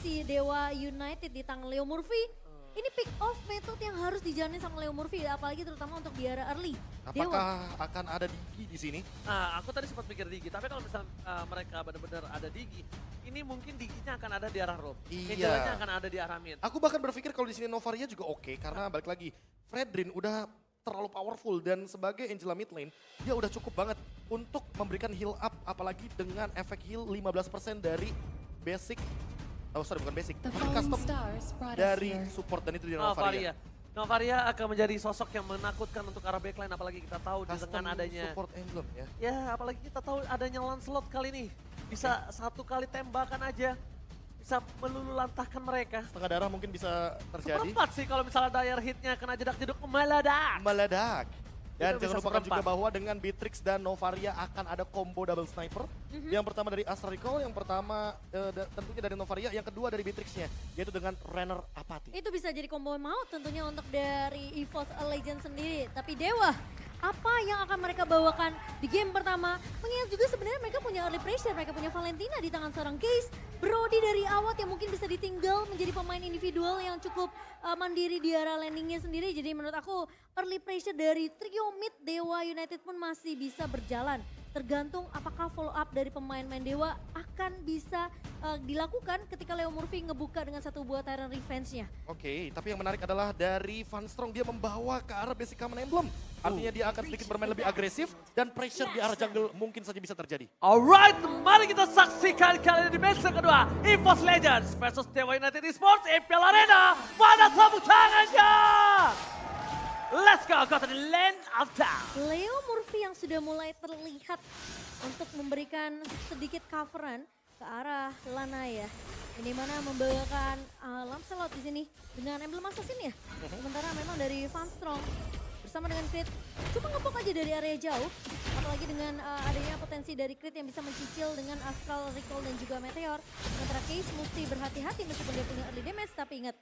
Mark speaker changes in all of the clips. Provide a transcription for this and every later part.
Speaker 1: si Dewa United di tangan Leo Murphy. Ini pick off method yang harus dijalani sama Leo Murphy, apalagi terutama untuk di area early.
Speaker 2: Apakah akan ada Digi di sini?
Speaker 3: Nah, aku tadi sempat mikir Digi, tapi kalau misalnya mereka benar-benar ada Digi, ini mungkin Diginya akan ada di arah rob.
Speaker 2: Iya.
Speaker 3: Angelanya akan ada di arah mid.
Speaker 2: Aku bahkan berpikir kalau di sini Novaria juga oke, karena balik lagi Fredrin udah terlalu powerful dan sebagai Angela mid lane, dia udah cukup banget untuk memberikan heal up, apalagi dengan efek heal 15% dari basic. Oh sorry, bukan basic, custom dari support, dan itu di Novaria.
Speaker 3: Novaria akan menjadi sosok yang menakutkan untuk arah backline, apalagi kita tahu
Speaker 2: Custom
Speaker 3: dengan adanya
Speaker 2: support emblem ya.
Speaker 3: ya, apalagi kita tahu adanya Lancelot kali ini. Bisa satu kali tembakan aja bisa melululantahkan mereka.
Speaker 2: Setengah darah mungkin bisa terjadi.
Speaker 3: Seperempat sih kalau misalnya daya hitnya kena jedak-jeduk meledak.
Speaker 2: Meledak. Dan
Speaker 3: Itu
Speaker 2: jangan
Speaker 3: bisa
Speaker 2: lupakan juga
Speaker 3: seperempat.
Speaker 2: bahwa dengan Beatrix dan Novaria akan ada combo double sniper. Yang pertama dari Astra Recall, yang pertama tentunya dari Novaria, yang kedua dari Beatrixnya, yaitu dengan Renner Apathy.
Speaker 1: Itu bisa jadi combo maut tentunya untuk dari EVOS Legends sendiri. Tapi Dewa, apa yang akan mereka bawakan di game pertama? Mengingat juga sebenarnya mereka punya early pressure, mereka punya Valentina di tangan seorang Case. Brody dari awat yang mungkin bisa ditinggal menjadi pemain individual yang cukup mandiri di area landingnya sendiri. Jadi menurut aku early pressure dari trio mid Dewa United pun masih bisa berjalan. Tergantung apakah follow up dari pemain-pemain Dewa akan bisa dilakukan ketika Leo Murphy ngebuka dengan satu buah Tyrant Revenge-nya.
Speaker 2: Oke, tapi yang menarik adalah dari Van Strong, dia membawa ke arah basic common emblem. Artinya dia akan sedikit bermain lebih agresif dan pressure di arah jungle mungkin saja bisa terjadi.
Speaker 3: Alright, mari kita saksikan kali ini di match kedua. EVOS Legends versus Dewa United Esports IPL Arena. Pada tepuk tangannya. Let's go to the land of town.
Speaker 1: Leo Murphy yang sudah mulai terlihat untuk memberikan sedikit coveran ke arah Lanaya. Ini mana membawakan Lancelot di sini dengan emblem assassin ya. Sementara memang dari Van Strong bersama dengan Crit cuma ngepok aja dari area jauh. Apalagi dengan adanya potensi dari Crit yang bisa mencicil dengan Astral Recall dan juga Meteor. Sementara Case mesti berhati-hati meskipun dia punya early damage, tapi ingat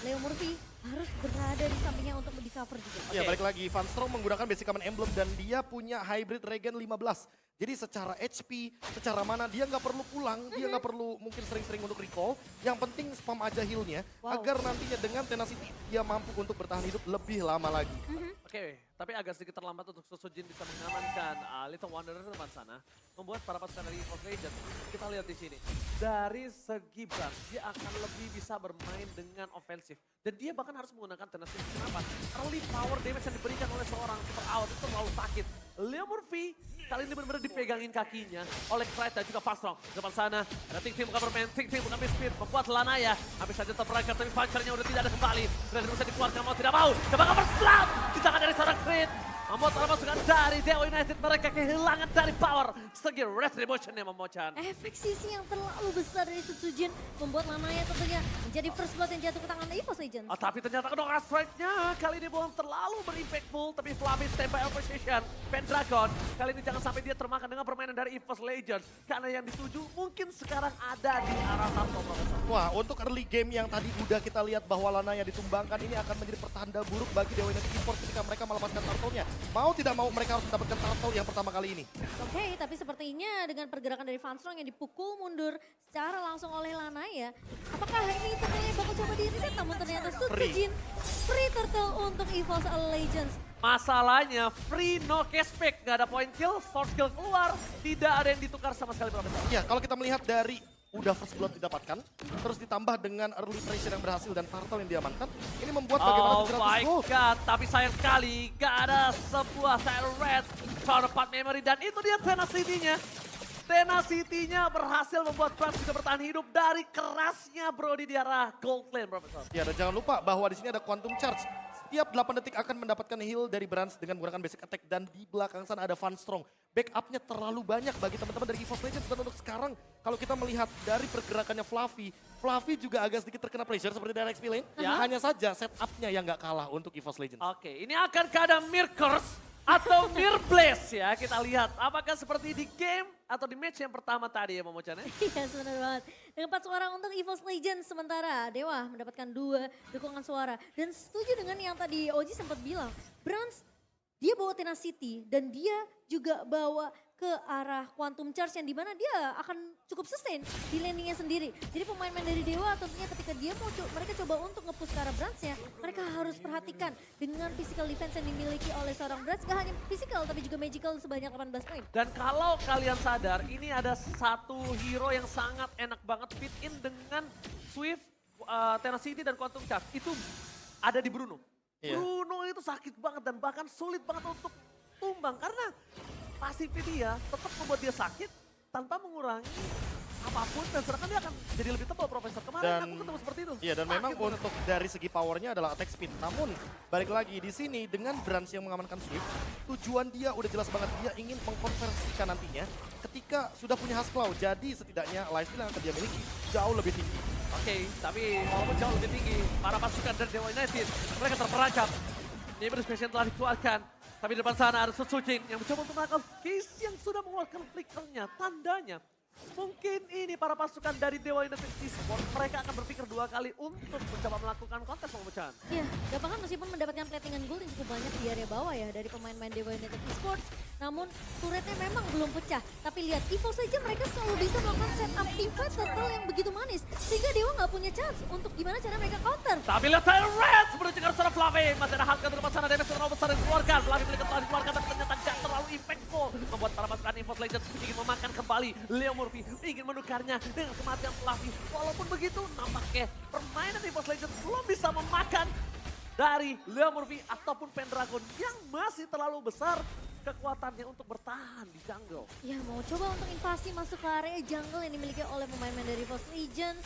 Speaker 1: Leo Murphy harus berada di sampingnya untuk di cover juga.
Speaker 2: Ya balik lagi, Van Strong menggunakan basic common emblem dan dia punya hybrid regen 15. Jadi secara HP, secara mana dia nggak perlu pulang, dia nggak perlu mungkin sering-sering untuk recall. Yang penting spam aja healnya agar nantinya dengan tenacity dia mampu untuk bertahan hidup lebih lama lagi.
Speaker 3: Oke, tapi agak sedikit terlambat untuk Susujin bisa mengamankan Little Wanderer di depan sana. Membuat para pasukan dari EVOS Legends, kita lihat di sini. Dari segi Brand, dia akan lebih bisa bermain dengan ofensif. Dan dia bahkan harus menggunakan tenacity. Kenapa? Early power damage yang diberikan oleh seorang super out itu terlalu sakit. Leo Murphy kali ini benar-benar dipegangin kakinya oleh Clyde dan juga Van Strong. Di depan sana ada Ting bukan bermain, Ting bukan speed, membuat Lanaya habis saja terperangkap tapi punchernya udah tidak ada kembali. Dan bisa dikeluarkan mau tidak mau, coba cover slam di tangan dari seorang Crit. Membuat para pasukan dari Dewa United mereka kehilangan dari power. Segi retribution yang memochan.
Speaker 1: Efek sisi yang terlalu besar dari Sutsujin membuat Lanaya tentunya menjadi first blood yang jatuh ke tangan EVOS Legends.
Speaker 3: Oh, tapi ternyata kedua strike-nya kali ini belum terlalu berimpactful. Tapi Flavi standby on position. Pendragon kali ini jangan sampai dia termakan dengan permainan dari EVOS Legends. Karena yang dituju mungkin sekarang ada di arah Tarkov.
Speaker 2: Wah, untuk early game yang tadi udah kita lihat bahwa Lanaya ditumbangkan, ini akan menjadi pertanda buruk bagi Dewa United Esports ketika mereka melepaskan turtle-nya. Mau tidak mau mereka harus mendapatkan turtle yang pertama kali ini.
Speaker 1: Oke, tapi sepertinya dengan pergerakan dari Van Strong yang dipukul mundur secara langsung oleh Lanaya, apakah ini turtle-nya bakal coba di-reset? Namun ternyata Sutsujin free turtle untuk EVOS Legends.
Speaker 3: Masalahnya free no cashback, gak ada point kill, force kill keluar, tidak ada yang ditukar sama sekali Profesor.
Speaker 2: Ya, kalau kita melihat dari udah first blood didapatkan, terus ditambah dengan early pressure yang berhasil dan turtle yang diamankan, ini membuat bagaimana
Speaker 3: Oh
Speaker 2: 700
Speaker 3: my
Speaker 2: gold.
Speaker 3: god, tapi sayang sekali gak ada sebuah Silent Red, counterpart memory, dan itu dia tenacity-nya. Tenacity-nya berhasil membuat Brand juga bertahan hidup dari kerasnya Brody di arah gold lane, Profesor.
Speaker 2: Ya, dan jangan lupa bahwa di sini ada quantum charge. Setiap 8 detik akan mendapatkan heal dari Brands dengan menggunakan basic attack. Dan di belakang sana ada Van Strong. Backupnya terlalu banyak bagi teman-teman dari EVOS Legends. Dan untuk sekarang kalau kita melihat dari pergerakannya Fluffy juga agak sedikit terkena pressure seperti dari XP Lane.
Speaker 3: Ya.
Speaker 2: Hanya saja setupnya yang nggak kalah untuk EVOS Legends.
Speaker 3: Oke, ini akan ada Mirkers atau Mirblast ya. Kita lihat apakah seperti di game atau di match yang pertama tadi ya Momochan ya.
Speaker 1: Iya benar banget. Dengan 4 suara untuk EVOS Legends sementara Dewa mendapatkan 2 dukungan suara. Dan setuju dengan yang tadi Oji sempat bilang, Brans dia bawa tenacity dan dia juga bawa ke arah Quantum Charge yang dimana dia akan cukup sustain di landingnya sendiri. Jadi pemain-pemain dari Dewa tentunya ketika dia mau mereka coba untuk nge-push ke arah Brands-nya, mereka harus perhatikan dengan physical defense yang dimiliki oleh seorang Brands, gak hanya physical tapi juga magical sebanyak 18 poin.
Speaker 3: Dan kalau kalian sadar, ini ada satu hero yang sangat enak banget fit in dengan Swift, Tenacity dan Quantum Charge. Itu ada di Bruno.
Speaker 2: Iya.
Speaker 3: Bruno itu sakit banget dan bahkan sulit banget untuk tumbang. Karena pasifnya dia tetap membuat dia sakit tanpa mengurangi apapun. Dan sedangkan dia akan jadi lebih tebal, Profesor. Kemarin
Speaker 2: Dan-
Speaker 3: aku ketemu seperti itu.
Speaker 2: Iya, dan
Speaker 3: Sakit
Speaker 2: memang
Speaker 3: bener.
Speaker 2: untuk dari segi powernya adalah attack speed. Namun balik lagi di sini dengan Brands yang mengamankan Swift, tujuan dia udah jelas banget, dia ingin mengkonversikan nantinya ketika sudah punya Hasclaw. Jadi setidaknya lifesteal yang akan dia miliki jauh lebih tinggi.
Speaker 3: Oke, tapi walaupun jauh lebih tinggi, para pasukan dari Dewa United, mereka terperangkap. Neighbor Special telah dikeluarkan, tapi di depan sana ada Sutsujin yang mencoba untuk menangkap Case yang sudah mengeluarkan flickernya. Tandanya, mungkin ini para pasukan dari Dewa United Esports, mereka akan berpikir 2 kali untuk mencoba melakukan kontes pemecahan.
Speaker 1: Iya, bahkan meskipun mendapatkan platingan gold yang cukup banyak di area bawah ya dari pemain-pemain Dewa United Esports, namun turretnya memang belum pecah. Tapi lihat, EVOS saja mereka selalu bisa melakukan setup teamfight turtle yang begitu manis. Sehingga Dewa nggak punya chance untuk gimana cara mereka counter.
Speaker 3: Tapi lihat Tyrant menuju ke arah Fluffy. Masih ada Hulk di depan sana, damage terlalu besar yang dikeluarkan. Fluffy telah dikeluarkan tapi ternyata tidak terlalu impactful. Membuat para pasukan EVOS Legends ingin memakan kembali Leo Murphy. Ingin menukarnya dengan kematian Fluffy. Walaupun begitu, nampaknya permainan EVOS Legends belum bisa memakan dari Leo Murphy ataupun Pendragon yang masih terlalu besar kekuatannya untuk bertahan di jungle.
Speaker 1: Ya, mau coba untuk invasi masuk ke area jungle yang dimiliki oleh pemain-pemain dari Force Legends,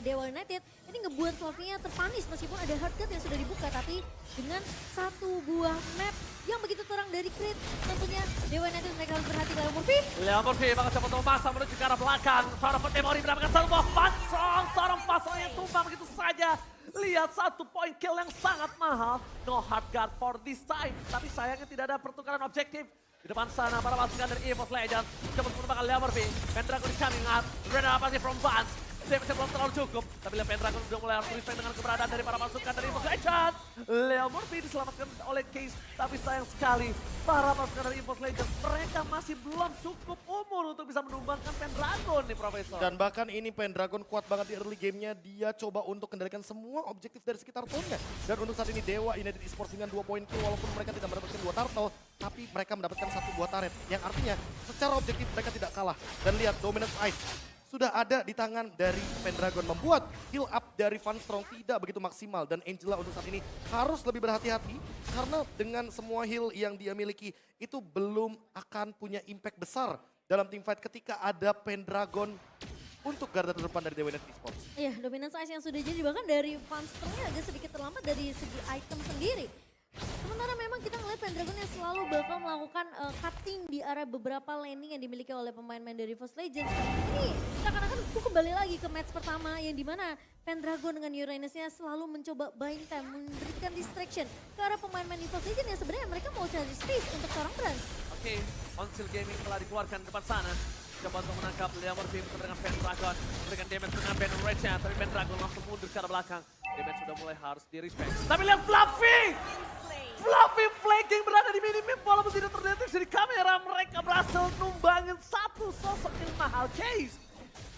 Speaker 1: Dewa United. Ini ngebuat Fluffy-nya terpanis meskipun ada hard cut yang sudah dibuka, tapi dengan satu buah map yang begitu terang dari Crit, tentunya Dewa United mereka harus berhati Leo Murphy.
Speaker 3: Leo Murphy bakal coba untuk masa menuju ke arah belakang. Seorang Petemori mendapatkan satu buah pasong. Seorang pasong yang tumbang begitu saja. Lihat 1 point kill yang sangat mahal. No hard guard for this time. Tapi sayangnya tidak ada pertukaran objektif. Di depan sana para pasukan dari EVOS Legends. Coba untuk menembakkan Leo Murphy. Pendragon is coming up. Rena apa sih from Vance. Damage belum terlalu cukup. Tapi lihat Pendragon sudah mulai harus respect dengan keberadaan dari para pasukan dari EVOS Legends. Leo Murphy diselamatkan oleh Case. Tapi sayang sekali para pasukan dari EVOS Legends. Mereka masih belum cukup umur untuk bisa menumbangkan Pendragon nih Profesor.
Speaker 2: Dan bahkan ini Pendragon kuat banget di early gamenya. Dia coba untuk kendalikan semua objektif dari sekitar tone-nya. Dan untuk saat ini Dewa United Esports dengan 2 poin kill walaupun mereka tidak mendapatkan 2 turtle. Tapi mereka mendapatkan 1 buah turret. Yang artinya secara objektif mereka tidak kalah. Dan lihat Dominance Ice sudah ada di tangan dari Pendragon. Membuat heal up dari Van Strong tidak begitu maksimal. Dan Angela untuk saat ini harus lebih berhati-hati. Karena dengan semua heal yang dia miliki itu belum akan punya impact besar dalam teamfight ketika ada Pendragon untuk garda terdepan dari Dewa United Esports.
Speaker 1: Iya, dominance ice yang sudah jadi bahkan dari Funsternya agak sedikit terlambat dari segi item sendiri. Sementara memang kita ngeliat Pendragon yang selalu bakal melakukan cutting di arah beberapa laning yang dimiliki oleh pemain-pemain dari Force Legends. Ini seakan-akan aku kembali lagi ke match pertama yang dimana Pendragon dengan Uranusnya selalu mencoba buying time, memberikan distraction ke arah pemain-pemain di Force Legends yang sebenarnya mereka mau cari space untuk seorang Brands.
Speaker 3: Oke, Onsil Gaming telah dikeluarkan di depan sana. Coba untuk menangkap Leo Murphy bersama dengan Pendragon. Berikan damage dengan Ben Rage-nya, tapi Pendragon langsung mundur ke arah belakang. Damage sudah mulai harus di-respect. Tapi lihat Fluffy! Fluffy flanking berada di minimap walaupun tidak terdeteksi di kamera. Mereka berhasil numbangin satu sosok yang mahal. Case,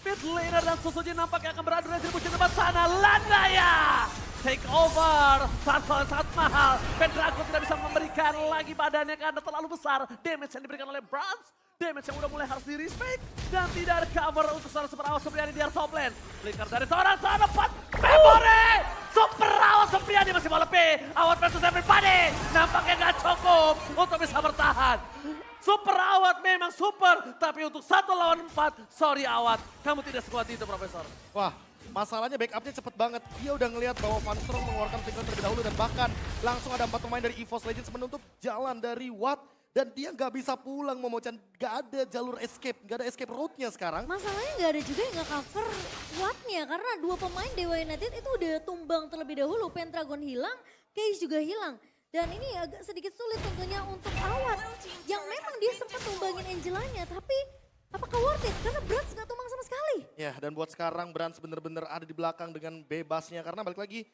Speaker 3: mid laner dan Sutsujin nampaknya akan beradu retribusi di depan sana. Landaya! Take over, satu sangat mahal. Pendragon tidak bisa memberikan lagi badannya karena terlalu besar. Damage yang diberikan oleh Brands, damage yang udah mulai harus di-respect. Dan tidak ada cover untuk seorang Super Awas Supriyadi di top lane. Flicker dari seorang dapat Memory! Super Awas Supriyadi masih mau lebih. Awat versus everybody. Nampaknya gak cukup untuk bisa bertahan. Super Awat memang super, tapi untuk 1 lawan 4, sorry Awat, kamu tidak sekuat itu Profesor.
Speaker 2: Wah, masalahnya backupnya cepet banget. Dia udah ngelihat bahwa Van Strong mengeluarkan signal terlebih dahulu dan bahkan langsung ada 4 pemain dari EVOS Legends menutup jalan dari Watt. Dan dia nggak bisa pulang Momochan, nggak ada jalur escape, nggak ada escape road-nya sekarang.
Speaker 1: Masalahnya nggak ada juga yang nggak cover Watt-nya karena 2 pemain Dewa United itu udah tumbang terlebih dahulu. Pendragon hilang, Case juga hilang. Dan ini agak sedikit sulit tentunya untuk Awat yang memang dia sempat tumbangin Angelanya, tapi apakah worth it? Karena Brands nggak tumbang sama sekali.
Speaker 2: Ya, dan buat sekarang Brands bener-bener ada di belakang dengan bebasnya. Karena balik lagi,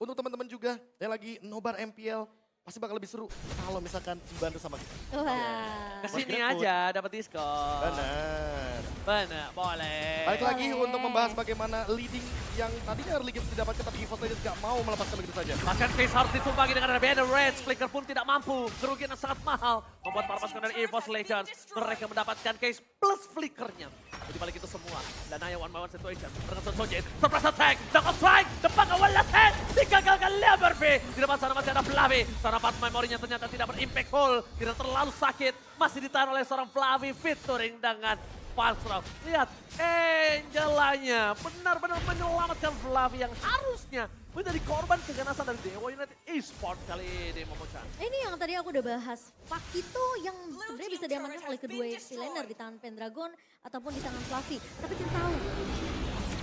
Speaker 2: untuk teman-teman juga yang lagi nobar MPL, pasti bakal lebih seru kalau misalkan dibantu sama kita.
Speaker 1: Wah.
Speaker 3: Kesini
Speaker 2: Buat
Speaker 3: aja dapat diskon.
Speaker 2: Benar.
Speaker 3: Benar, boleh.
Speaker 2: Balik lagi
Speaker 1: Boleh.
Speaker 2: untuk membahas bagaimana leading yang tadinya early game didapatkan tapi EVOS Legends gak mau melepaskan begitu saja.
Speaker 3: Bahkan Case harus ditumpangi dengan ada Banner Reds. Flicker pun tidak mampu. Kerugian yang sangat mahal. Membuat para pasukan dari EVOS Legends. Mereka mendapatkan Case plus Flickernya. Jadi balik itu semua. Dan hanya one by one situation. Dengan Sojin. Surprise attack. Double strike. Depan awal laten. Digagalkan Leverby. Di depan sana masih ada Flavi. Sana part memorinya ternyata tidak berimpactful. Tidak terlalu sakit. Masih ditahan oleh seorang Flavi featuring dengan Falsraw. Lihat, Angelanya benar-benar menyelamatkan Flavi yang harusnya menjadi korban keganasan dari Dewa United Esports kali ini, Momochan.
Speaker 1: Ini yang tadi aku udah bahas. Fakito yang sebenarnya bisa diamankan oleh kedua FC laner di tangan Pendragon ataupun di tangan Fluffy. Tapi kita tahu,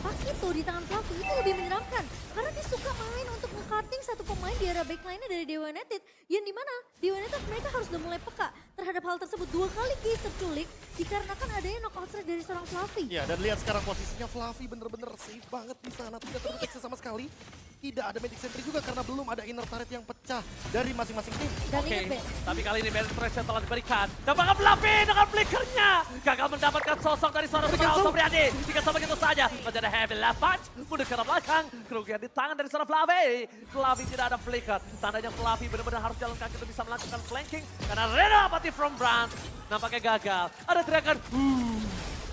Speaker 1: Fakito di tangan Fluffy itu lebih menyeramkan. Karena dia suka main untuk nge-cutting satu pemain di area backline-nya dari Dewa United. Yang dimana Dewa United mereka harus udah mulai peka terhadap hal tersebut. 2 kali Case terculik dikarenakan adanya knockout strike dari seorang Fluffy.
Speaker 2: Ya, dan lihat sekarang posisinya Fluffy bener-bener safe banget di sana. Tidak terdeteksi sama sekali. Tidak ada Magic Sentry juga karena belum ada inner turret yang pecah dari masing-masing tim.
Speaker 1: Dan
Speaker 3: Oke,
Speaker 1: ingat Ben,
Speaker 3: tapi kali ini Banner Pressure telah diberikan. Dapatkan Fluffy dengan flickernya. Gagal mendapatkan sosok dari seorang Superhouse Sobriadi. Jika sama begitu saja, menjadi heavy left punch. Mundur ke arah belakang. Kerugian di tangan dari seorang Fluffy. Fluffy tidak ada flicker. Tandanya Fluffy benar-benar harus jalan kaki untuk bisa melakukan flanking. Karena Rena Apathy from Brand nampaknya gagal. Ada teriakan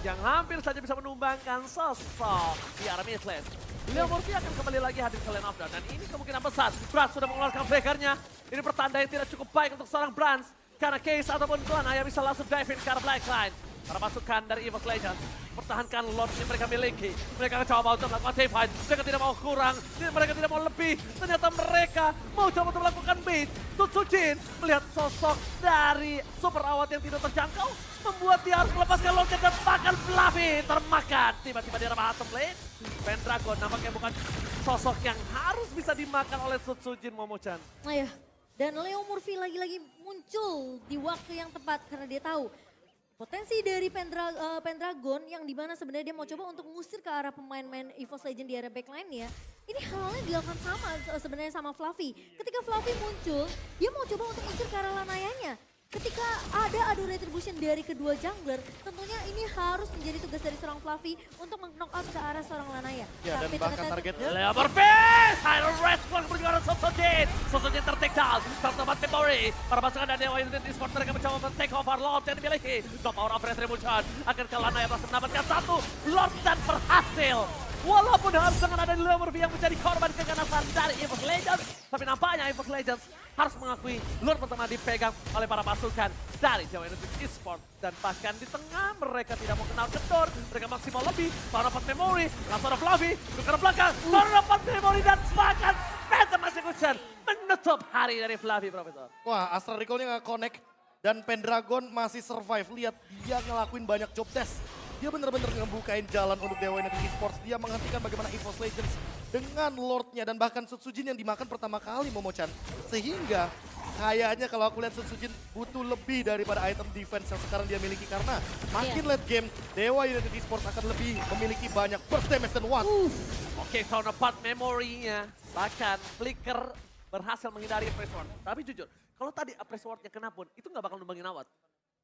Speaker 3: yang hampir saja bisa menumbangkan sosok di arah mid lane. Leo Murphy akan kembali lagi hadir ke lane of Dawn. Dan ini kemungkinan besar. Brand sudah mengeluarkan flickernya. Ini pertanda yang tidak cukup baik untuk seorang Brand. Karena Case ataupun Clan hanya bisa langsung dive in ke arah Blackline. Para pasukan dari EVOS Legends pertahankan Lord yang mereka miliki. Mereka coba untuk melakukan T-Fight. Mereka tidak mau kurang, mereka tidak mau lebih. Ternyata mereka mau coba untuk melakukan beat. Tutsujin melihat sosok dari super awat yang tidak terjangkau. Membuat dia harus melepaskan Lordnya dan bahkan Fluffy termakan. Tiba-tiba di arah bottom lane. Pendragon nampaknya bukan sosok yang harus bisa dimakan oleh Tutsujin, Momochan.
Speaker 1: ayo. Dan Leo Murphy lagi-lagi muncul di waktu yang tepat karena dia tahu potensi dari Pendragon yang dimana sebenarnya dia mau coba untuk mengusir ke arah pemain-pemain EVOS Legend di area backline ya. Ini halnya dilakukan sama sebenarnya sama Fluffy. Ketika Fluffy muncul, dia mau coba untuk mengusir ke arah Lanayanya. Ketika ada adu retribution dari kedua jungler, tentunya ini harus menjadi tugas dari seorang Fluffy untuk meng-knock out ke arah seorang Lanaya.
Speaker 2: Ya, dan
Speaker 1: Tapi
Speaker 2: bahkan
Speaker 1: ternyata-
Speaker 2: targetnya
Speaker 3: Leo Murphy! Iron Response berjuara Sosojin. Sosojin ter-take down. Tertempat Temori. Para pasukan dari Dewa United Esports mereka mencoba men-take over Lord yang dimiliki. No power of retribution. Agar Lanaya berhasil mendapatkan satu Lord dan berhasil. Walaupun harus dengan ada Leo Murphy yang menjadi korban keganasan dari EVOS Legends. Tapi nampaknya EVOS Legends harus mengakui Lord pertama dipegang oleh para pasukan dari Dewa United Esports. Dan bahkan di tengah mereka tidak mau kenal kendor. Mereka maksimal lebih. Power of memory. Langsung ada Fluffy. Ke belakang. Power of memory dan bahkan Phantom Execution menutup hari dari Fluffy, Profesor.
Speaker 2: wah, Astral Recall-nya nggak connect dan Pendragon masih survive. Lihat dia ngelakuin banyak job desk. Dia bener-bener ngebukain jalan untuk Dewa United Esports. Dia menghentikan bagaimana EVOS Legends dengan Lordnya dan bahkan Sutsujin yang dimakan pertama kali Momochan. Sehingga kayaknya kalau aku lihat Sutsujin butuh lebih daripada item defense yang sekarang dia miliki. Karena makin late game, Dewa United Esports akan lebih memiliki banyak burst damage dan what.
Speaker 3: Oke, counterpart memorinya. Bahkan Flicker berhasil menghindari press ward. Tapi jujur, kalau tadi press wardnya kena pun, itu nggak bakal numbangin awat.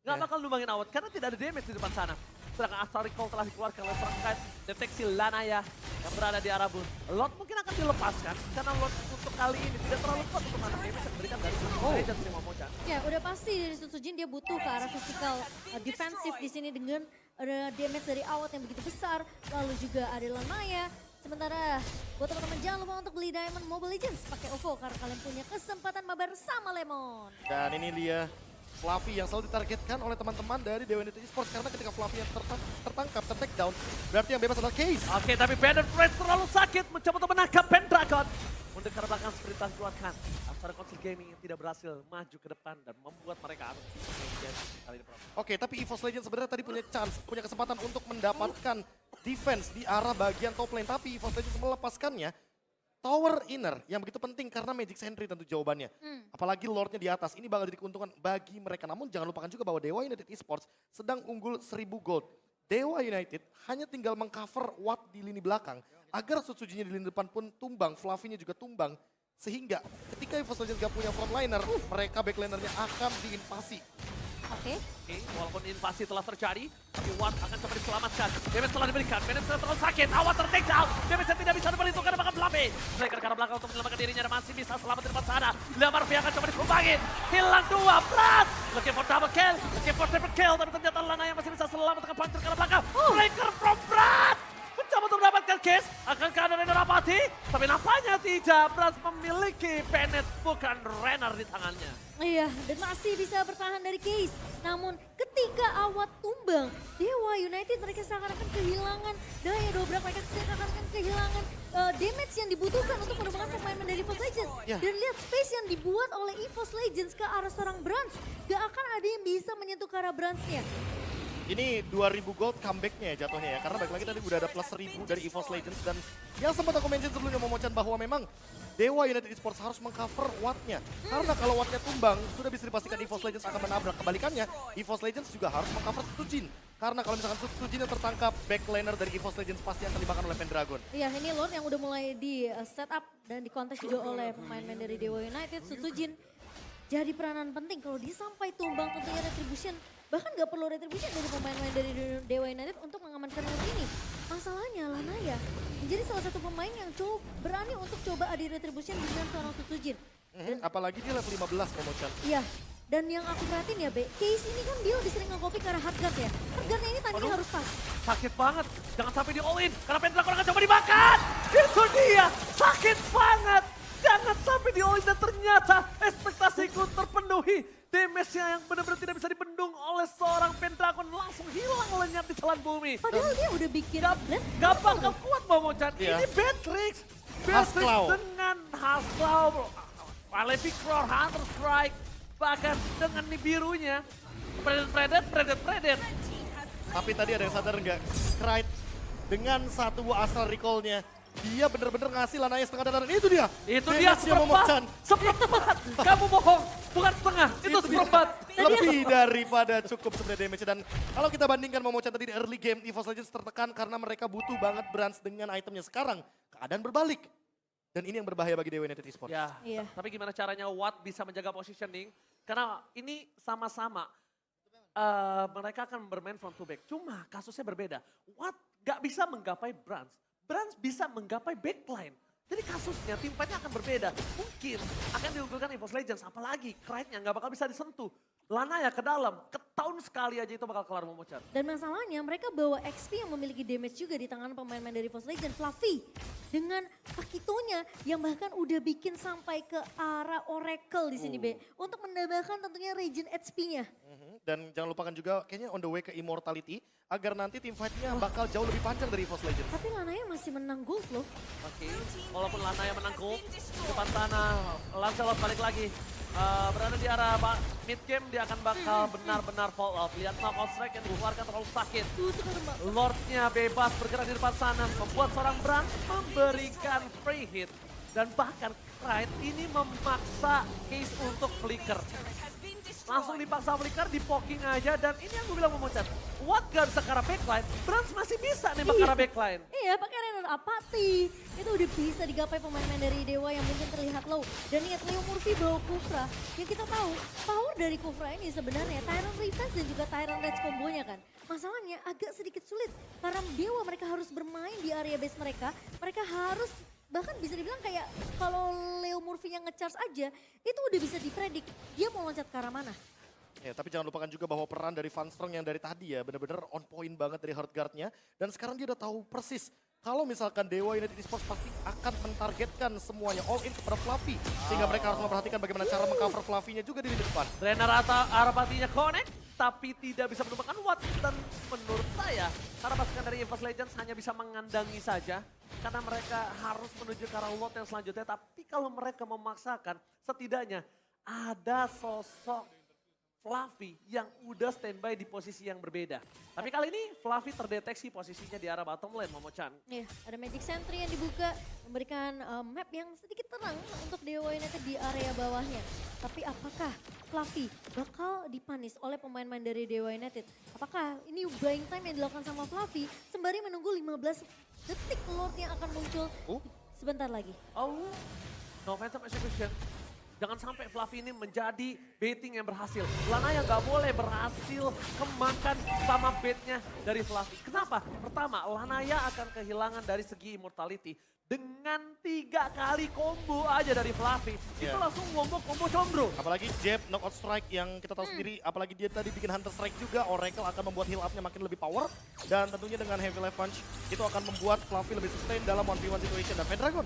Speaker 3: Nggak bakal numbangin awat karena tidak ada damage di depan sana. Sedangkan Astral Recall telah dikeluarkan oleh serangkaian deteksi Lanaya yang berada di arah booth. Lot mungkin akan dilepaskan karena Lot untuk kali ini tidak terlalu kuat untuk menahan damage yang diberikan dari Legends di Momochan.
Speaker 1: Ya udah pasti dari Sutsujin dia butuh ke arah physical defensif di sini dengan damage dari awat yang begitu besar. Lalu juga ada Lanaya. Sementara buat teman-teman jangan lupa untuk beli Diamond Mobile Legends pakai OVO karena kalian punya kesempatan mabar sama Lemon.
Speaker 2: Dan ini dia Fluffy yang selalu ditargetkan oleh teman-teman dari Dewa United Esports. Karena ketika Fluffy yang tertangkap, ter-take down, berarti yang bebas adalah Case.
Speaker 3: Oke, tapi Banner Press terlalu sakit mencoba untuk menangkap Pendragon. Mundur ke belakang seperti telah dikeluarkan. Astral Council Gaming yang tidak berhasil maju ke depan dan membuat mereka harus kali ini.
Speaker 2: Oke, tapi EVOS Legends sebenarnya tadi punya chance, punya kesempatan untuk mendapatkan defense di arah bagian top lane. Tapi EVOS Legends melepaskannya. Tower inner yang begitu penting karena Magic Sentry tentu jawabannya. Apalagi Lordnya di atas, ini bakal jadi keuntungan bagi mereka. Namun jangan lupakan juga bahwa Dewa United Esports sedang unggul 1000 gold. Dewa United hanya tinggal mengcover Watt di lini belakang. Agar Sutsujinya di lini depan pun tumbang, Fluffy-nya juga tumbang. Sehingga ketika EVOS Legends gak punya frontliner, mereka backlinernya akan diinvasi.
Speaker 1: Oke.
Speaker 3: Oke, walaupun invasi telah terjadi, tapi Watt akan coba diselamatkan. Damage telah diberikan, Bennett terlalu sakit, Awan ter-take down. Damage yang tidak bisa diperhitungkan bahkan Fluffy. Striker ke arah belakang untuk menyelamatkan dirinya dan masih bisa selamat di depan sana. Marvi akan coba dikumbangin. Hilang 2, Blast! Looking for double kill, looking for triple kill, tapi ternyata Lana yang masih bisa selamat dengan puncher ke arah belakang. Striker from Brad! Mencoba untuk mendapatkan case, akankah ada Renner Apathy? Tapi nampaknya tidak, Brad memiliki Bennett, bukan Renner di tangannya.
Speaker 1: Iya, dan masih bisa bertahan dari Case. Namun ketika Awat tumbang, Dewa United mereka seakan-akan kehilangan daya dobrak, mereka seakan-akan kehilangan damage yang dibutuhkan untuk menemukan pemain dari EVOS Legends.
Speaker 2: Ya.
Speaker 1: Dan lihat space yang dibuat oleh EVOS Legends ke arah seorang Brans. Gak akan ada yang bisa menyentuh ke arah Bransnya.
Speaker 2: Ini 2000 gold comebacknya ya jatuhnya ya. Karena balik lagi tadi udah ada plus 1000 dari EVOS Legends. Dan yang sempat aku mention sebelumnya Momochan bahwa memang Dewa United Esports harus mengcover Watt-nya. Karena kalau Watt-nya tumbang, sudah bisa dipastikan EVOS Legends akan menabrak. Kebalikannya, EVOS Legends juga harus mengcover Sutujin. Karena kalau misalkan Sutujin yang tertangkap, backliner dari EVOS Legends pasti akan dimakan oleh Pendragon.
Speaker 1: Iya, ini Lord yang udah mulai di setup dan dikontes juga oleh pemain-pemain dari Dewa United. Sutujin jadi peranan penting kalau dia sampai tumbang tentunya retribution. Bahkan gak perlu retribution dari pemain-pemain dari Dewa United untuk mengamankan round ini. Masalahnya Lanaya menjadi salah satu pemain yang berani untuk coba adi retribution dengan seorang Sutujin.
Speaker 2: Apalagi dia level 15 Momochan.
Speaker 1: Iya, dan yang aku perhatiin ya Be, Case ini kan dia lebih sering nge-copy ke arah hardguard ya. Hardguardnya ini timingnya
Speaker 3: Aduh.
Speaker 1: harus pas.
Speaker 3: Sakit banget, jangan sampai di all in, karena Pendragon akan coba dimakan. Itu dia, sakit banget. Jangan sampai di all in dan ternyata ekspektasiku terpenuhi. Damage-nya yang benar-benar tidak bisa dibendung oleh seorang Pendragon langsung hilang lenyap di telan bumi.
Speaker 1: Padahal dia udah bikin blend.
Speaker 3: Gak bakal kuat Momochan,
Speaker 2: Iya.
Speaker 3: ini Beatrix.
Speaker 2: Hasclaw.
Speaker 3: Dengan Hasclaw, Malefic Roar, Hunter Strike, bahkan dengan nih birunya. Predet.
Speaker 2: Tapi tadi ada yang sadar nggak? Krite dengan satu asal recall-nya. Dia bener-bener ngasih Lanaya setengah dadaran. Itu dia.
Speaker 3: Itu dia
Speaker 2: Damage-nya Momochan.
Speaker 3: seperempat. Kamu bohong, bukan setengah, itu seperempat.
Speaker 2: Lebih daripada cukup sebenarnya damage. Dan kalau kita bandingkan Momochan tadi di early game, EVOS Legends tertekan karena mereka butuh banget Brans dengan itemnya. Sekarang keadaan berbalik. Dan ini yang berbahaya bagi Dewa United Esports.
Speaker 3: Ya,
Speaker 1: Iya.
Speaker 3: tapi gimana caranya Watt bisa menjaga positioning? Karena ini sama-sama mereka akan bermain front to back. Cuma kasusnya berbeda. Watt gak bisa menggapai Brans. Brans bisa menggapai backline. Jadi kasusnya tim fight-nya akan berbeda. Mungkin akan diunggulkan EVOS Legends. Apalagi Krite-nya gak bakal bisa disentuh. Lanaya ke dalam, ketaun sekali aja itu bakal kelar Momochan.
Speaker 1: Dan masalahnya mereka bawa XP yang memiliki damage juga di tangan pemain-pemain dari EVOS Legends. Fluffy dengan Pakitonya yang bahkan udah bikin sampai ke arah Oracle di sini Be. Untuk menambahkan tentunya regen HP-nya.
Speaker 2: Dan jangan lupakan juga kayaknya on the way ke Immortality. Agar nanti tim fight-nya bakal jauh lebih panjang dari EVOS Legends.
Speaker 1: Tapi Lanaya masih menang gold loh.
Speaker 3: Oke, walaupun Lanaya menang gold, depan sana Lancelot balik lagi. Berada di arah mid game, dia akan bakal benar-benar fall off. Lihat knockout strike yang dikeluarkan terlalu sakit. Lordnya bebas bergerak di depan sana, membuat seorang Brand memberikan free hit. Dan bahkan Krite ini memaksa Case untuk flicker. Langsung dipaksa flicker, di poking aja, dan ini yang gue bilang Momochan. Watt gak bisa ke arah backline, Brand masih bisa nembak ke arah backline.
Speaker 1: Iya, pakai Renner Apathy. Itu udah bisa digapai pemain-pemain dari Dewa yang mungkin terlihat low. Dan lihat Leo Murphy bawa Kufra. Yang kita tahu, power dari Kufra ini sebenarnya Tyrant Revenge dan juga Tyrant Rage kombonya kan. Masalahnya agak sedikit sulit. Karena Dewa mereka harus bermain di area base mereka. Mereka harus, bahkan bisa dibilang kayak kalau Leo Murphy yang nge-charge aja, itu udah bisa dipredik. Dia mau loncat ke arah mana.
Speaker 2: Ya, tapi jangan lupakan juga bahwa peran dari Van Strong yang dari tadi ya benar-benar on point banget dari hard guard-nya. Dan sekarang dia udah tahu persis kalau misalkan Dewa United Esports pasti akan mentargetkan semuanya all in kepada Fluffy. Sehingga mereka harus memperhatikan bagaimana cara mengcover Fluffy-nya juga di lini depan.
Speaker 3: Renner Arapatinya connect, tapi tidak bisa menumpahkan Watt. Dan menurut saya, para pasukan dari EVOS Legends hanya bisa mengandangi saja. Karena mereka harus menuju ke arah Watt yang selanjutnya. Tapi kalau mereka memaksakan, setidaknya ada sosok Fluffy yang udah standby di posisi yang berbeda. Tapi kali ini Fluffy terdeteksi posisinya di arah bottom lane, Momochan.
Speaker 1: Iya, ada Magic Sentry yang dibuka, memberikan map yang sedikit terang untuk Dewa United di area bawahnya. Tapi apakah Fluffy bakal dipanis oleh pemain-pemain dari Dewa United? Apakah ini buying time yang dilakukan sama Fluffy sembari menunggu 15 detik Lord yang akan muncul sebentar lagi?
Speaker 3: Oh, No Phantom Execution. Jangan sampai Fluffy ini menjadi baiting yang berhasil. Lana yang nggak boleh berhasil kemakan sama baitnya dari Fluffy. Kenapa? Pertama, Lanaya akan kehilangan dari segi immortality. Dengan 3 kali combo aja dari Fluffy, itu langsung combo combro.
Speaker 2: Apalagi jab, knockout strike yang kita tahu sendiri, apalagi dia tadi bikin Hunter Strike juga, Oracle akan membuat heal up-nya makin lebih power. Dan tentunya dengan Heavy Life Punch, itu akan membuat Fluffy lebih sustain dalam 1v1 situation. Dan Pendragon,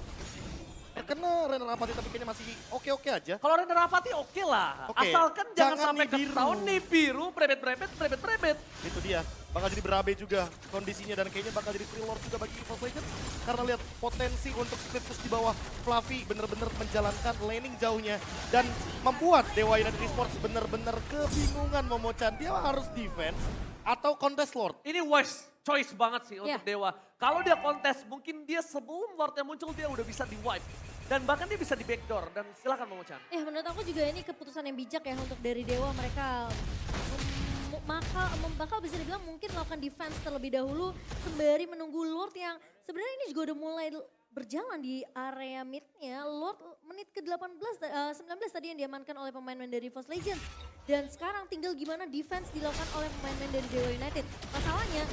Speaker 2: terkena Renner Apathy tapi kayaknya masih oke-oke aja.
Speaker 3: Kalau Renner Apathy oke lah,
Speaker 2: Oke,
Speaker 3: asalkan jangan
Speaker 2: jangan
Speaker 3: sampai
Speaker 2: nih biru.
Speaker 3: ketahuan nih biru, brebet.
Speaker 2: Itu dia, bakal jadi berabe juga kondisinya dan kayaknya bakal jadi free lord juga bagi EVOS Legends. Karena lihat potensi untuk split push di bawah, Fluffy bener-bener menjalankan laning jauhnya. Dan membuat Dewa United Esports bener-bener kebingungan Momochan. Dia harus defense atau contest lord.
Speaker 3: Ini wise choice banget sih untuk Dewa. Kalau dia kontes, mungkin dia sebelum Lordnya muncul dia udah bisa di-wipe. Dan bahkan dia bisa di backdoor dan silakan Momochan.
Speaker 1: Menurut aku juga ini keputusan yang bijak ya untuk dari Dewa. Mereka bakal bisa dibilang mungkin melakukan defense terlebih dahulu sembari menunggu Lord yang sebenarnya ini juga udah mulai berjalan di area midnya. Lord menit ke-19 tadi yang diamankan oleh pemain-pemain dari EVOS Legends. Dan sekarang tinggal gimana defense dilakukan oleh pemain-pemain dari Dewa United. Masalahnya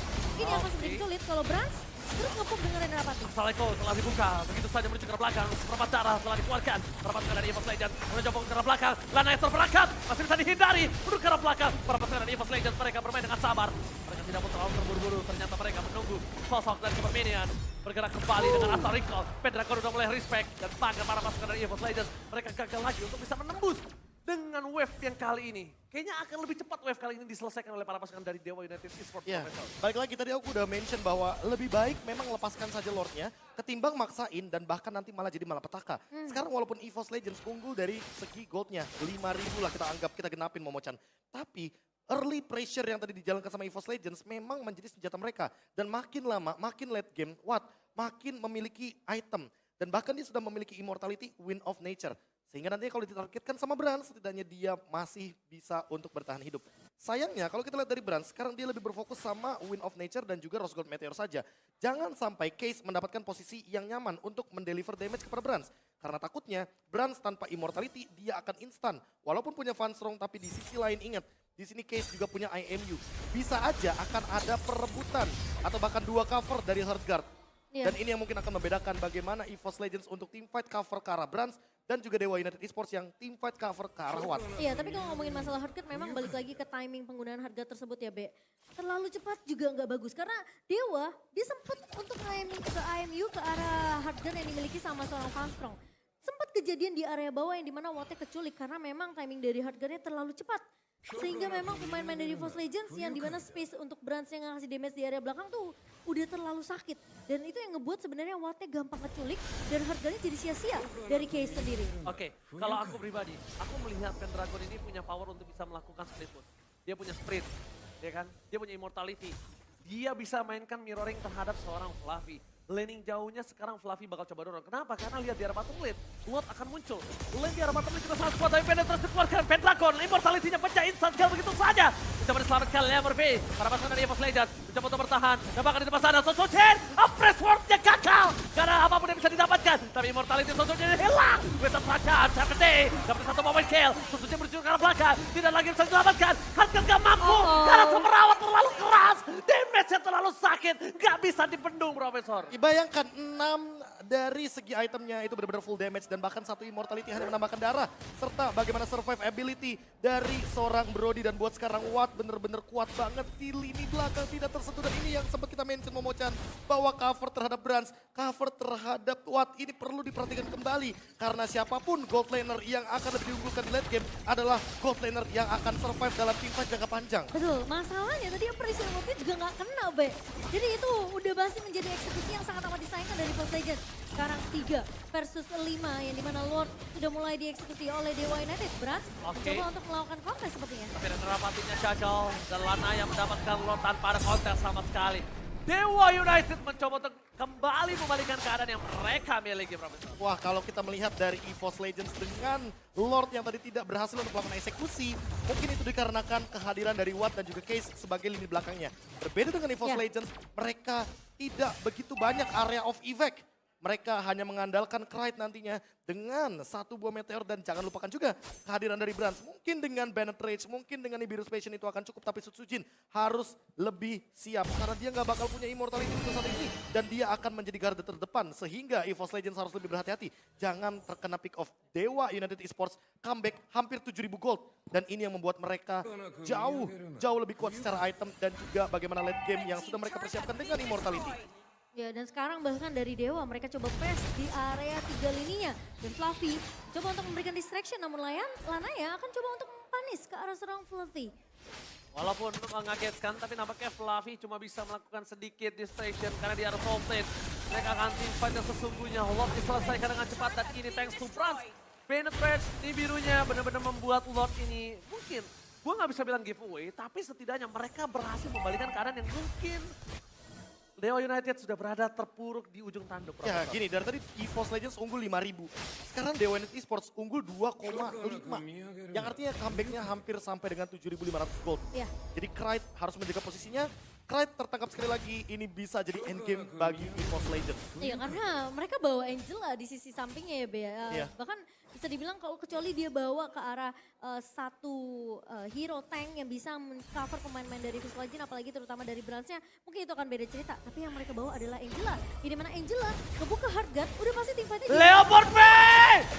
Speaker 1: ini akan sedikit sulit kalau Brans terus ngepuk dengan Renner Apathy.
Speaker 3: Saleko telah dibuka, begitu saja menuju ke belakang. Seperempat darah telah dikeluarkan. Perempatan dari EVOS Legends mencoba ke arah belakang. Lana yang terperangkap, masih bisa dihindari. Menuju ke arah belakang. Perempatan dari EVOS Legends mereka bermain dengan sabar. Mereka tidak mau terlalu terburu-buru, ternyata mereka menunggu sosok dari Superminion. Bergerak kembali dengan Asal Recall. Pendragon udah mulai respect dan bangga para pasukan dari EVOS Legends. Mereka gagal lagi untuk bisa menembus dengan wave yang kali ini. Kayaknya akan lebih cepat wave kali ini diselesaikan oleh para pasukan dari Dewa United Esports.
Speaker 2: Ya, baik lagi tadi aku udah mention bahwa lebih baik memang lepaskan saja Lordnya ketimbang maksain dan bahkan nanti malah jadi malapetaka. Sekarang walaupun EVOS Legends unggul dari segi goldnya 5.000 lah kita anggap, kita genapin Momochan. Tapi early pressure yang tadi dijalankan sama EVOS Legends memang menjadi senjata mereka. Dan makin lama, makin late game, makin memiliki item. Dan bahkan dia sudah memiliki immortality, Wind of Nature. Sehingga nantinya kalau ditargetkan sama Brans, setidaknya dia masih bisa untuk bertahan hidup. Sayangnya kalau kita lihat dari Brans, sekarang dia lebih berfokus sama Wind of Nature dan juga Rose Gold Meteor saja. Jangan sampai Case mendapatkan posisi yang nyaman untuk mendeliver damage kepada Brans. Karena takutnya Brans tanpa immortality dia akan instan. Walaupun punya Fan Strong tapi di sisi lain ingat, di sini Case juga punya IMU. Bisa aja akan ada perebutan atau bahkan 2 cover dari Heartguard. Dan ini yang mungkin akan membedakan bagaimana EVOS Legends untuk teamfight cover ke arah Brans dan juga Dewa United Esports yang teamfight cover ke arah Watt.
Speaker 1: Iya, tapi kalau ngomongin masalah Heartguard memang balik lagi ke timing penggunaan Heartguard tersebut ya, Be. Terlalu cepat juga nggak bagus karena Dewa dia sempat untuk ke IMU ke arah Heartguard yang dimiliki sama seorang Fanstrong. Sempat kejadian di area bawah yang dimana Wattnya keculik karena memang timing dari Heartguard-nya terlalu cepat. Sehingga memang pemain-pemain dari EVOS Legends yang dimana space untuk Brans yang ngasih damage di area belakang tuh udah terlalu sakit. Dan itu yang ngebuat sebenarnya Wattnya gampang keculik dan harganya jadi sia-sia dari Case sendiri.
Speaker 3: Oke, kalau aku pribadi, aku melihat Pendragon ini punya power untuk bisa melakukan split push. Dia punya sprint, ya kan? Dia punya immortality. Dia bisa mainkan mirroring terhadap seorang Fluffy. Laning jauhnya sekarang Fluffy bakal coba dorong. Kenapa? Karena lihat di arah bottom lane, Lord akan muncul. Lane di arah bottom lane juga sangat kuat, tapi penetrasi dikeluarkan. Pendragon, immortality-nya pecah instant kill begitu saja. Mencoba diselamatkan oleh Murphy. Para pasukan dari EVOS Legends mencoba untuk bertahan. Dan bahkan di depan sana, Sosochin, Press Ward-nya gagal. Karena apapun yang bisa didapatkan. Tapi immortality Sosochin hilang. With serangan, 7D. Dapat satu moment kill. Sosochin menuju ke arah belakang. Tidak lagi bisa diselamatkan. Harga gak mampu. Karena semerawat terlalu keras. Damage-nya terlalu sakit. Gak bisa dibendung, Profesor.
Speaker 2: Bayangkan 6 dari segi itemnya itu benar-benar full damage dan bahkan 1 immortality hanya menambahkan darah. Serta bagaimana survive ability dari seorang Brody dan buat sekarang Watt benar-benar kuat banget di lini belakang tidak tersentuh. Dan ini yang sempat kita mention Momochan bahwa cover terhadap Brans, cover terhadap Watt ini perlu diperhatikan kembali. Karena siapapun gold laner yang akan lebih diunggulkan di late game adalah gold laner yang akan survive dalam teamfight jangka panjang.
Speaker 1: Betul, masalahnya tadi Appreciation Move juga nggak kena, Be. Jadi itu udah pasti menjadi eksekusi yang sangat amat disayangkan dari EVOS Legends. Sekarang 3 versus 5 yang dimana Lord sudah mulai dieksekusi oleh Dewa United. Brans coba untuk melakukan kontes sepertinya.
Speaker 3: Tapi Rapatinya gagal dan Lana yang mendapatkan Lord tanpa ada kontes sama sekali. Dewa United mencoba untuk kembali membalikkan keadaan yang mereka miliki, Profesor.
Speaker 2: Wah, kalau kita melihat dari EVOS Legends dengan Lord yang tadi tidak berhasil untuk melakukan eksekusi, mungkin itu dikarenakan kehadiran dari Watt dan juga Case sebagai lini belakangnya. Berbeda dengan EVOS Legends, mereka tidak begitu banyak area of effect. mereka hanya mengandalkan Krite nantinya dengan satu buah meteor dan jangan lupakan juga kehadiran dari Brans. Mungkin dengan Banned Rage, mungkin dengan Nibiru's Passion itu akan cukup, tapi Sutsujin harus lebih siap karena dia nggak bakal punya immortality untuk saat ini dan dia akan menjadi garda terdepan sehingga EVOS Legends harus lebih berhati-hati. Jangan terkena pick off Dewa United Esports comeback hampir 7.000 gold dan ini yang membuat mereka jauh lebih kuat secara item dan juga bagaimana late game yang sudah mereka persiapkan dengan immortality.
Speaker 1: Ya, dan sekarang bahkan dari Dewa mereka coba press di area 3 lininya. Dan Fluffy coba untuk memberikan distraction, namun Lanaya akan coba untuk panis ke arah seorang Fluffy.
Speaker 3: Walaupun mengagetkan, tapi nampaknya Fluffy cuma bisa melakukan sedikit distraction karena dia harus ultimate. Mereka akan teamfight yang sesungguhnya. Lord diselesaikan dengan cepat dan ini thanks to Brans. Banned Rage di birunya benar-benar membuat Lord ini mungkin, gue nggak bisa bilang giveaway, tapi setidaknya mereka berhasil membalikan keadaan yang mungkin Dewa United sudah berada terpuruk di ujung tanduk.
Speaker 2: Ya gini, dari tadi EVOS Legends unggul 5.000. Sekarang Dewa United Esports unggul 2,5. Yang artinya comebacknya hampir sampai dengan 7.500 gold.
Speaker 1: Ya.
Speaker 2: Jadi Krite harus menjaga posisinya. Krite tertangkap sekali lagi, ini bisa jadi endgame bagi EVOS Legends.
Speaker 1: Iya, karena mereka bawa Angela di sisi sampingnya ya, Bea.
Speaker 2: Iya.
Speaker 1: Bahkan bisa dibilang kalau kecuali dia bawa ke arah satu hero tank yang bisa cover pemain-pemain dari EVOS Legends, apalagi terutama dari Bransnya, mungkin itu akan beda cerita. Tapi yang mereka bawa adalah Angela. Ini mana Angela kebuka Hardguard, udah pasti teamfightnya dia.
Speaker 3: Leopard B!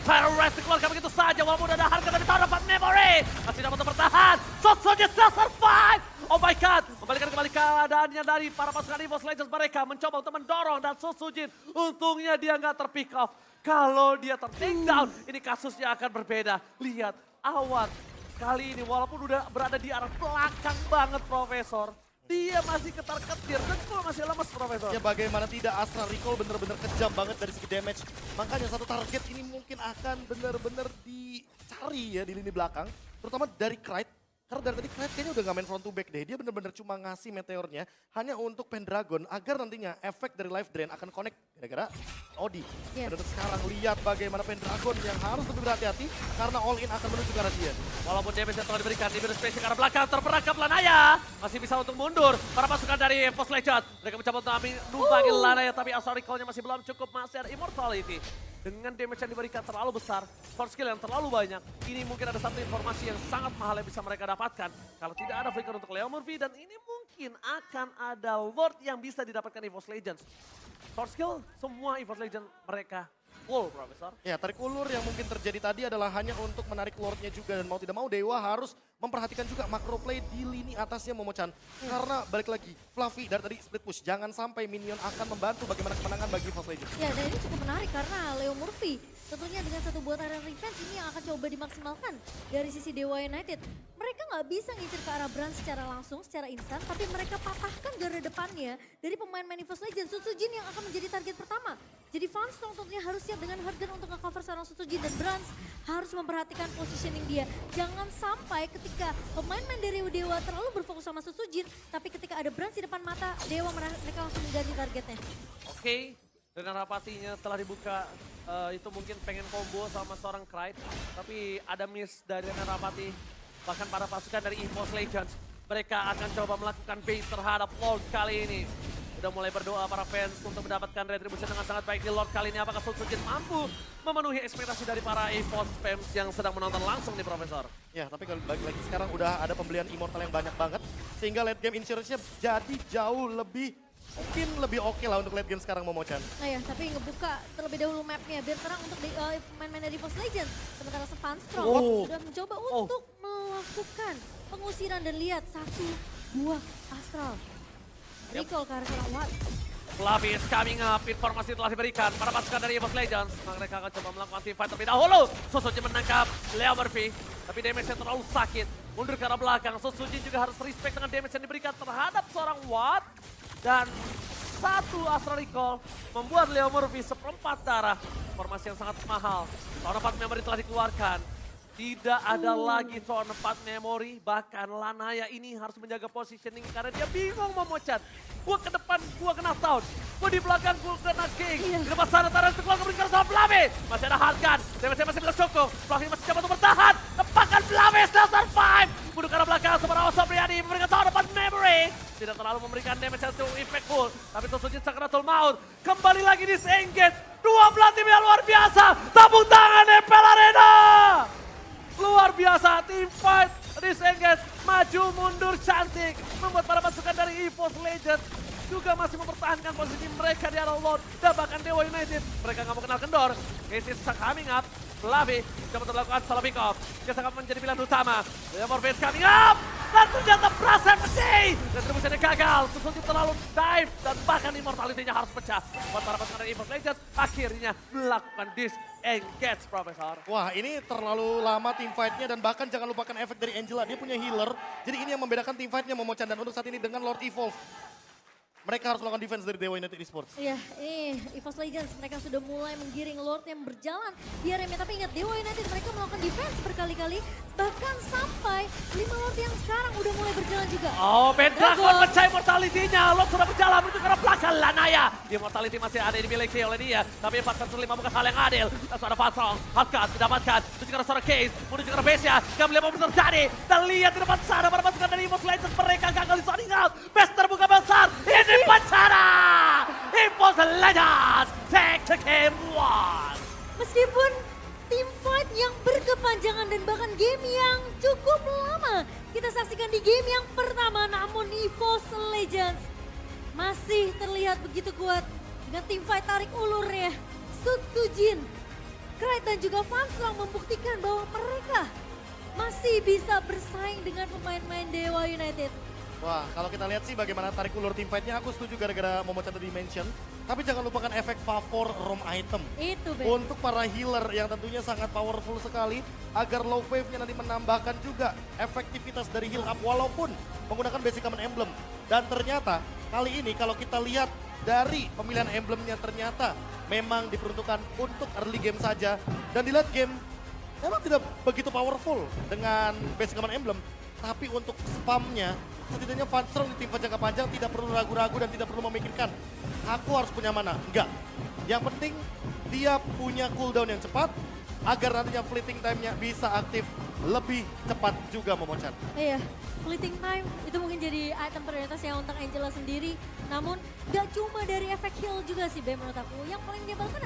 Speaker 3: Terrorist dikeluarkan begitu saja walaupun ada harga dari tahun dapat memory. Masih dapat bertahan. Sosonya still survive. Oh my god, kembalikan kembali keadaannya dari para pasukan EVOS Legends. Mereka mencoba untuk mendorong dan Susujin untungnya dia nggak terpick off. Kalau dia ter-take down, ini kasusnya akan berbeda. Lihat, Awan kali ini walaupun udah berada di arah belakang banget Profesor, dia masih ketar-ketir dan masih lemes Profesor.
Speaker 2: Ya bagaimana tidak, Astral Recall benar-benar kejam banget dari segi damage. Makanya satu target ini mungkin akan benar-benar dicari ya di lini belakang. Terutama dari Krite. Karena dari tadi Krite kayaknya udah gak main front to back deh. Dia benar-benar cuma ngasih meteornya hanya untuk Pendragon agar nantinya efek dari life drain akan connect gara-gara Odi.
Speaker 1: Yeah.
Speaker 2: Dan untuk sekarang lihat bagaimana Pendragon yang harus lebih berhati-hati karena all in akan menuju ke arah dia.
Speaker 3: Walaupun damage yang telah diberikan di Nibiru's Passion ke arah belakang terperangkap Lanaya. Masih bisa untuk mundur para pasukan dari EVOS Legends. Mereka mencoba untuk numpangi Lanaya tapi Astral Recall-nya masih belum cukup. Masih ada Immortality. Dengan damage yang diberikan terlalu besar, core skill yang terlalu banyak, ini mungkin ada satu informasi yang sangat mahal yang bisa mereka dapatkan. Kalau tidak ada flicker untuk Leo Murphy dan ini mungkin akan ada Lord yang bisa didapatkan EVOS Legends. Core skill, semua EVOS Legends mereka full, Profesor.
Speaker 2: Ya, tarik ulur yang mungkin terjadi tadi adalah hanya untuk menarik Lordnya juga. Dan mau tidak mau Dewa harus memperhatikan juga macro play di lini atasnya Momochan. Karena balik lagi, Fluffy dari tadi split push. Jangan sampai minion akan membantu bagaimana kemenangan bagi EVOS Legends.
Speaker 1: Ya, dan ini cukup menarik karena Leo Murphy tentunya dengan satu buah area revenge ini yang akan coba dimaksimalkan dari sisi Dewa United. Mereka nggak bisa ngisir ke arah Brand secara langsung, secara instan, tapi mereka patahkan garda depannya dari pemain-pemain EVOS Legends. Sutsujin yang akan menjadi target pertama. Jadi Funstrong tentunya harus siap dengan harga untuk nge-cover seorang Sutsujin dan Brand harus memperhatikan positioning dia. Jangan sampai ketika pemain-pemain dari Dewa terlalu berfokus sama Sutsujin, tapi ketika ada Brand di depan mata, Dewa mereka langsung mengganti targetnya.
Speaker 3: Oke, dengan rapatinya telah dibuka, itu mungkin pengen combo sama seorang Krite, tapi ada miss dari Rapati. Bahkan para pasukan dari EVOS Legends, mereka akan coba melakukan bait terhadap Lord kali ini. Udah mulai berdoa para fans untuk mendapatkan retribution dengan sangat baik di Lord kali ini. Apakah Sutsujin mampu memenuhi ekspektasi dari para EVOS fans yang sedang menonton langsung nih Profesor?
Speaker 2: Ya, tapi kalau balik lagi sekarang udah ada pembelian Immortal yang banyak banget. Sehingga late game insurance-nya jadi jauh lebih, mungkin lebih oke lah untuk late game sekarang Momochan.
Speaker 1: Nah ya, tapi ngebuka terlebih dahulu mapnya biar terang untuk pemain-pemain dari EVOS Legends. Sementara Funstrong sudah mencoba untuk melakukan pengusiran dan lihat satu buah Astral. Recall ke arah seorang Watt.
Speaker 3: Fluffy is coming up, informasi telah diberikan para pasukan dari EVOS Legends. Mereka akan coba melakukan team fight terlebih dahulu. Susujin menangkap Leo Murphy, tapi damage-nya terlalu sakit. Mundur ke arah belakang, Susujin juga harus respect dengan damage yang diberikan terhadap seorang Watt. Dan satu Astral Recall membuat Leo Murphy seperempat darah. Informasi yang sangat mahal. Soal 4 memory telah dikeluarkan. Tidak ada lagi soal 4 memory, bahkan Lanaya ini harus menjaga positioning karena dia bingung Momochan. Gua ke depan, gua kena Town. Gua di belakang, gua kena King. Di depan sana, Taras keluar memberikan soal Fluffy. Masih ada Hardgun, damage masih belum cukup. Fluffy masih coba untuk bertahan. Lepaskan Fluffy, still survive. Mundur ke arah belakang, sementara Sobriani memberikan soal 4 memory. Tidak terlalu memberikan damage yang cukup impactful. Tapi Susujin Sakratul Maut kembali lagi disengage. Dua belah tim yang luar biasa. Tepuk tangan Nepal Arena. Luar biasa, team fight, disengage, maju mundur cantik. Membuat para pasukan dari EVOS Legends juga masih mempertahankan posisi mereka di arah Lord. Dan bahkan Dewa United, mereka nggak mau kenal kendor. Case is coming up. Lavi coba terlakukan salah pick up. Dia sangat menjadi pilihan utama. Dia Morpheus coming up. Dan ternyata Prasen pedih. Dan terbusanya gagal. Susul terlalu dive. Dan bahkan immortality-nya harus pecah. Buat para pasukan dari EVOS Legends akhirnya melakukan disengage, Profesor.
Speaker 2: Wah, ini terlalu lama team fight-nya dan bahkan jangan lupakan efek dari Angela. Dia punya healer. Jadi ini yang membedakan team fight-nya Momochan dan untuk saat ini dengan Lord Evolve. Mereka harus melakukan defense dari Dewa United Esports.
Speaker 1: Iya, ini EVOS Legends mereka sudah mulai menggiring Lord yang berjalan di area. Tapi ingat Dewa United mereka melakukan defense berkali-kali. Bahkan sampai 5 Lord yang sekarang udah mulai berjalan juga.
Speaker 3: Oh, Pendragon
Speaker 1: Dragon.
Speaker 3: pecah immortality-nya. Lord sudah berjalan menuju ke arah belakang Lanaya. Immortality masih ada dimiliki oleh dia. Tapi 4 versus 5 bukan hal yang adil. Langsung ada Fastrong, Hotcut didapatkan. Menuju ke arah seorang Case, menuju ke arah base-nya. Gak melihat apa terjadi. Dan lihat di depan sana para pasukan dari EVOS Legends. Mereka gagal di sounding out. Best terbuka besar. Ini Pancana! EVOS Legends take to game 1.
Speaker 1: Meskipun tim fight yang berkepanjangan dan bahkan game yang cukup lama kita saksikan di game yang pertama, namun EVOS Legends masih terlihat begitu kuat dengan tim fight tarik ulurnya. Sujin, Krait dan juga Fanslang membuktikan bahwa mereka masih bisa bersaing dengan pemain-pemain Dewa United.
Speaker 2: Wah, kalau kita lihat sih bagaimana tarik ulur team fight-nya, aku setuju gara-gara Momochan tadi mention. Tapi jangan lupakan efek favor roam item.
Speaker 1: Itu Ben.
Speaker 2: Untuk para healer yang tentunya sangat powerful sekali. Agar low wave-nya nanti menambahkan juga efektivitas dari heal up walaupun menggunakan basic common emblem. Dan ternyata kali ini kalau kita lihat dari pemilihan emblemnya ternyata memang diperuntukkan untuk early game saja. Dan di late game memang tidak begitu powerful dengan basic common emblem. Tapi untuk spamnya, setidaknya Fansrong di tim fight jangka panjang tidak perlu ragu-ragu dan tidak perlu memikirkan aku harus punya mana. Enggak. Yang penting dia punya cooldown yang cepat agar nantinya fleeting time-nya bisa aktif lebih cepat juga Momochan.
Speaker 1: Iya, fleeting time itu mungkin jadi item prioritas yang untuk Angela sendiri. Namun gak cuma dari efek heal juga sih Ben menurut aku. Yang paling menyebalkan